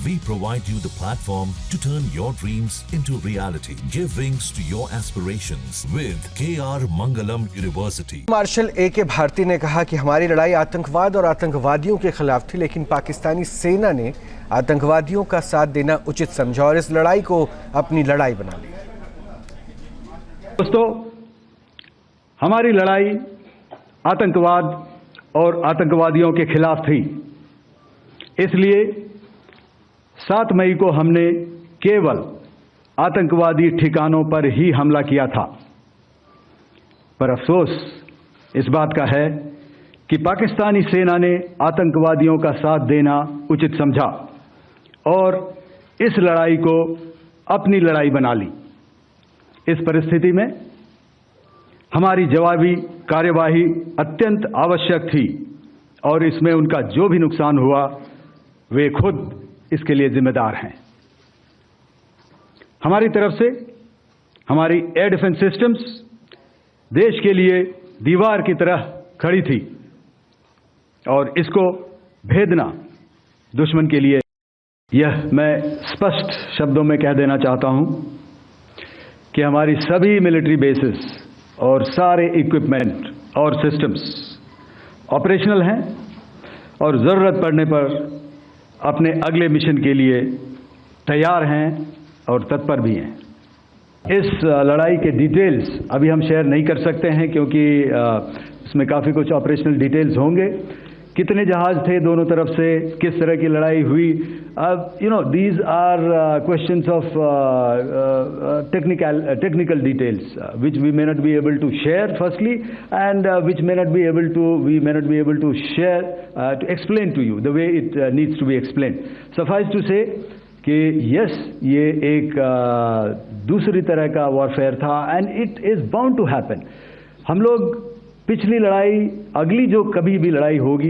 We provide you the platform to turn your dreams into reality. Give wings to your aspirations with KR Mangalam University. Marshal A.K. Bharti ने कहा कि हमारी लड़ाई आतंकवाद और आतंकवादियों के खिलाफ थी, लेकिन पाकिस्तानी सेना ने आतंकवादियों का साथ देना उचित समझा और इस लड़ाई को अपनी लड़ाई बना ली। दोस्तों, हमारी लड़ाई आतंकवाद और आतंकवादियों के खिलाफ थी, इसलिए 7 मई को हमने केवल आतंकवादी ठिकानों पर ही हमला किया था। पर अफसोस इस बात का है कि पाकिस्तानी सेना ने आतंकवादियों का साथ देना उचित समझा और इस लड़ाई को अपनी लड़ाई बना ली। इस परिस्थिति में हमारी जवाबी कार्यवाही अत्यंत आवश्यक थी और इसमें उनका जो भी नुकसान हुआ वे खुद इसके लिए जिम्मेदार हैं। हमारी तरफ से हमारी एयर डिफेंस सिस्टम्स देश के लिए दीवार की तरह खड़ी थी और इसको भेदना दुश्मन के लिए, यह मैं स्पष्ट शब्दों में कह देना चाहता हूं कि हमारी सभी मिलिट्री बेसिस और सारे इक्विपमेंट और सिस्टम्स ऑपरेशनल हैं और ज़रूरत पड़ने पर अपने अगले मिशन के लिए तैयार हैं और तत्पर भी हैं। इस लड़ाई के डिटेल्स अभी हम शेयर नहीं कर सकते हैं क्योंकि इसमें काफ़ी कुछ ऑपरेशनल डिटेल्स होंगे। कितने जहाज थे दोनों तरफ से, किस तरह की लड़ाई हुई, these are questions of technical details which we may not be able to share firstly, and which we may not be able to share to explain to you the way it needs to be explained. Suffice to say कि yes, ये एक दूसरी तरह का warfare था and it is bound to happen. हम लोग पिछली लड़ाई, अगली जो कभी भी लड़ाई होगी,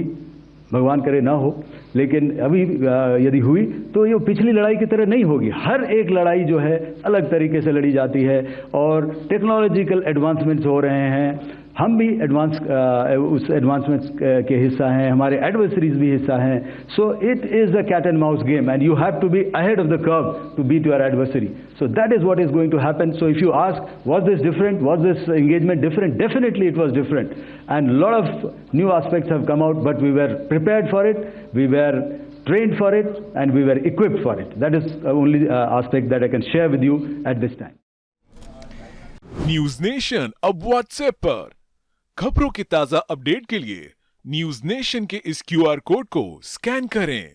भगवान करे ना हो, लेकिन अभी यदि हुई तो ये पिछली लड़ाई की तरह नहीं होगी। हर एक लड़ाई जो है अलग तरीके से लड़ी जाती है और टेक्नोलॉजिकल एडवांसमेंट्स हो रहे हैं। हम भी उस एडवांसमेंट्स के हिस्सा हैं, हमारे एडवर्सरीज भी हिस्सा हैं। So it is a cat and mouse game and you have to be ahead of the curve to beat your adversary. So that is what is going to happen. So if you ask was this different, was this engagement different, definitely it was different and lot of new aspects have come out, but we were prepared for it, we were trained for it, and we were equipped for it. That is the only aspect that I can share with you at this time. News nation अब WhatsApp पर खबरों की ताजा update के लिए news nation के इस QR code को स्कैन करें।